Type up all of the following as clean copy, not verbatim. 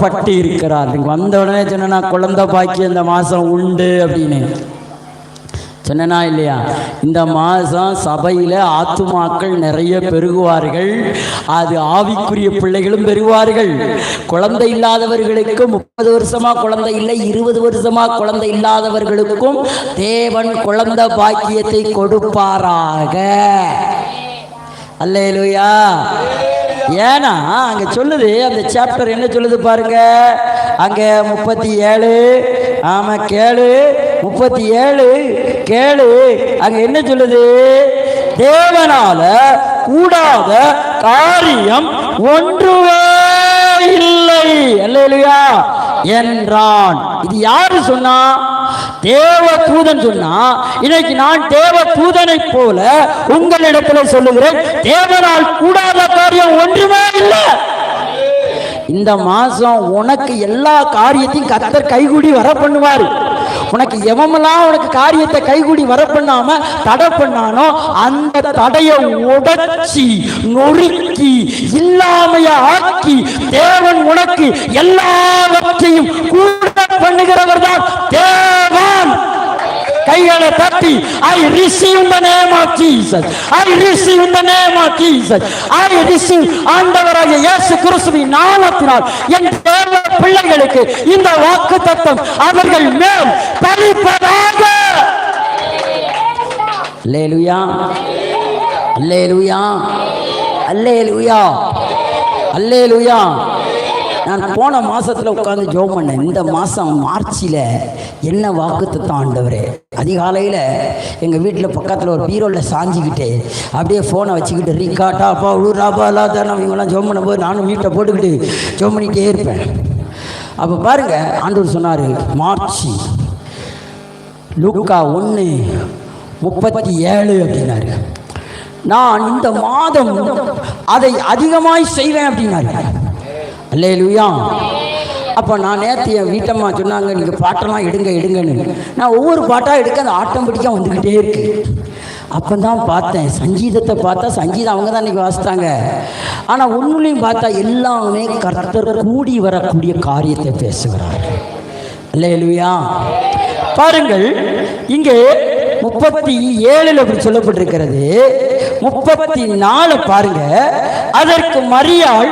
பட்டி இருக்கிறார். வந்த உடனே சொன்னா குழந்தை பாக்கி இந்த மாதம் உண்டு அப்படின்னு சொன்னா இல்லையா? இந்த மாதம் சபையில் ஆத்துமாக்கள் நிறைய பெருகுவார்கள். அது ஆவிக்குரிய பிள்ளைகளும் பெருகுவார்கள். குழந்தை இல்லாதவர்களுக்கு 30 வருஷமா குழந்தை இல்லை, 20 வருஷமா குழந்தை இல்லாதவர்களுக்கும் தேவன் குழந்தை பாக்கியத்தை கொடுப்பாராக. அல்லேலூயா. ஏன்னா அங்க சொல்லுது, அந்த சாப்டர் என்ன சொல்லுது பாருங்க. அங்க 37 ஆமா கேளு 37 கேளு. அங்க என்ன சொல்லுது? தேவனால கூடாத காரியம் ஒன்றுமே இல்லை அல்லேலூயா என்றான். இது யாரு சொன்னா? தேவ தூதன் சொன்னா. இன்னைக்கு நான் தேவ தூதனை போல உங்களிடத்தில் சொல்லுகிறேன், தேவனால் கூடாத காரியம் ஒன்றுமே இல்லை. இந்த மாசம் உனக்கு எல்லா காரியத்தையும் கர்த்தர் கைகூடி வர பண்ணுவார். உனக்கு எவமெல்லாம் உனக்கு காரியத்தை கைகூடி வர பண்ணாம தடை பண்ணானோ அந்த தடையை உடைச்சி நொறுக்கி இல்லாமைய ஆக்கி தேவன் உனக்கு எல்லாவற்றையும் கூட பண்ணுகிறவர் தான் தேவன். கைகளை தட்டி I receive the name of Jesus. I receive the name of Jesus. I receive ஆண்டவராகிய இயேசு கிறிஸ்துவின் நாமத்தினால் என் தேவ பிள்ளைகளுக்கு இந்த வாக்குத்தத்தம் அவர்கள் மேல் பலிப்பதாக. அல்லேலூயா அல்லேலூயா அல்லேலூயா அல்லேலூயா. நான் போன மாசத்துல உட்கார்ந்து ஜெபம் பண்ணேன். இந்த மாசம் மார்ச்சில் என்ன வாக்குத்தத்தம் ஆண்டவரே. அதிகாலையில் எங்கள் வீட்டில் பக்கத்தில் ஒரு பீரோவில் சாஞ்சிக்கிட்டு அப்படியே ஃபோனை வச்சுக்கிட்டு ரீகாட்டா அப்பா உழுராப்பா எல்லாத்தான் இவங்கெல்லாம் ஜெபம் பண்ணும்போது நானும் வீட்டை போட்டுக்கிட்டு ஜெபம் பண்ணிகிட்டே இருப்பேன். அப்போ பாருங்க, ஆண்டவர் சொன்னார் மார்ச் லூக்கா 1:37 அப்படின்னாரு. நான் இந்த மாதம் அதை அதிகமாய் செய்வேன் அப்படின்னாரு. அல்லேலூயா. அப்போ நான் நேற்று என் வீட்டம்மா சொன்னாங்க, நீங்கள் பாட்டெல்லாம் எடுங்கன்னு. நான் ஒவ்வொரு பாட்டாக எடுக்க அந்த ஆட்டோமேட்டிக்காக வந்துக்கிட்டே இருக்கு. அப்போ தான் பார்த்தேன், சங்கீதத்தை பார்த்தா சங்கீதம் அவங்க தான் இன்றைக்கி வாசித்தாங்க. ஆனால் ஒன்றுலையும் பார்த்தா எல்லாமே கர்த்தர் கூடி வரக்கூடிய காரியத்தை பேசுகிறார். அல்லேலூயா. பாருங்கள், இங்கே 37 அப்படி சொல்லப்பட்டிருக்கிறது. 34 பாருங்க. அதற்கு மரியாள்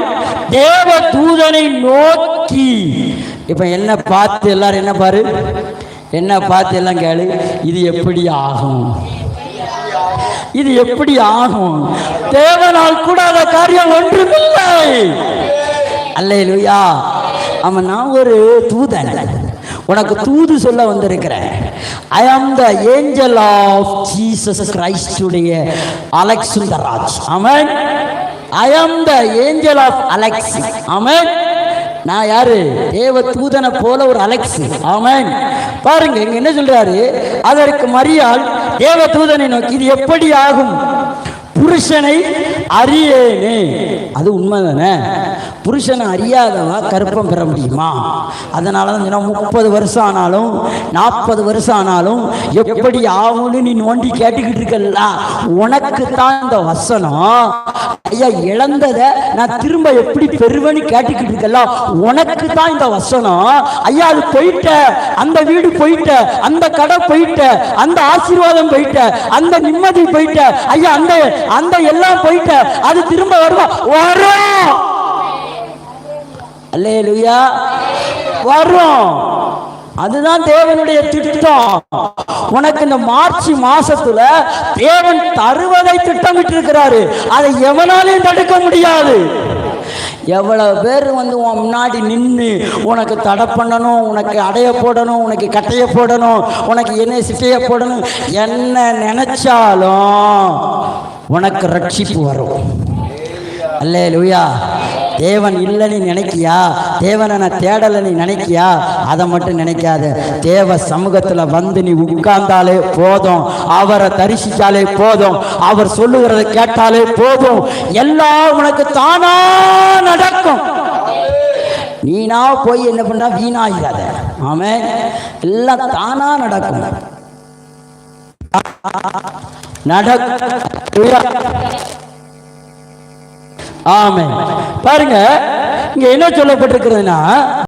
தேவ தூதனை நோக்கி. இப்ப என்ன பார்த்து எல்லாரும் என்ன பாரு, என்ன பார்த்து எல்லாம் கேளு, இது எப்படி ஆகும்? இது எப்படி ஆகும்? தேவனால் கூடாத காரியம் ஒன்றுமில்லை. அல்லேலூயா. ஆமா, நான் ஒரு தூதன், உனக்கு தூது சொல்ல வந்திருக்கிறேன். I am the angel of Jesus Christ உடைய Alex Sundararaj. Amen. I am the angel of Alex. Amen. நான் யாரு? தேவ தூதனை போல ஒரு அலெக்ஸ். ஆமென். பாருங்க இங்க என்ன சொல்றாரு? அதற்கு மரியாள் தேவ தூதனை நோக்கி, இது எப்படி ஆகும்? புருஷனை அறியேனே. அது உண்மைதானே? புருஷனை அறியாதவா கற்பம் பெற முடியுமா? அதனால தான் 30 வருஷம் ஆனாலும் 40 வருஷம் ஆனாலும் எப்படி ஆகும்னு நீ நோண்டி கேட்டுக்கிட்டு இருக்கல. உனக்கு தான் இந்த வசனம். ஐயா, இழந்ததை நான் திரும்ப எப்படி பெறுவேன்னு கேட்டுக்கிட்டு இருக்கல. உனக்கு தான் இந்த வசனம். ஐயா, அது போயிட்ட, அந்த வீடு போயிட்ட, அந்த கடை போயிட்ட, அந்த ஆசீர்வாதம் போயிட்ட, அந்த நிம்மதி போயிட்ட, ஐயா அந்த எல்லாம் போயிட்ட, அது திரும்ப வருமா? வரும். அல்லேலூயா. வரும். அதுதான் தேவனுடைய திட்டம். உனக்கு இந்த மார்ச் மாசத்துல தேவன் தருவதை திட்டமிட்டு இருக்கிறாரு. அதை எவனாலையும் தடுக்க முடியாது. எவ்வளவு பேர் உன் முன்னாடி நின்று உனக்கு தடை பண்ணணும், உனக்கு அடைய போடணும், உனக்கு கட்டைய போடணும், உனக்கு என்ன சிட்டைய போடணும், என்ன நினைச்சாலும் உனக்கு ரட்சிப்பு வரும். அல்லேலூயா. தேவன் இல்லைன்னு நினைக்கியா? தேவனை நான் தேடலைன்னு நினைக்கியா? அதை மட்டும் நினைக்காத. தேவ சமூகத்தில் வந்து நீ உட்கார்ந்தாலே போதும், அவரை தரிசித்தாலே போதும், அவர் சொல்லுகிறத கேட்டாலே போதும், எல்லாம் உனக்கு தானா நடக்கும். நீனா போய் என்ன பண்ற? வீணாயிராத. ஆமென். எல்லாம் தானா நடக்கும். ஆமென். பாருங்க, இங்க என்ன சொல்லப்பட்டிருக்கிறதுனா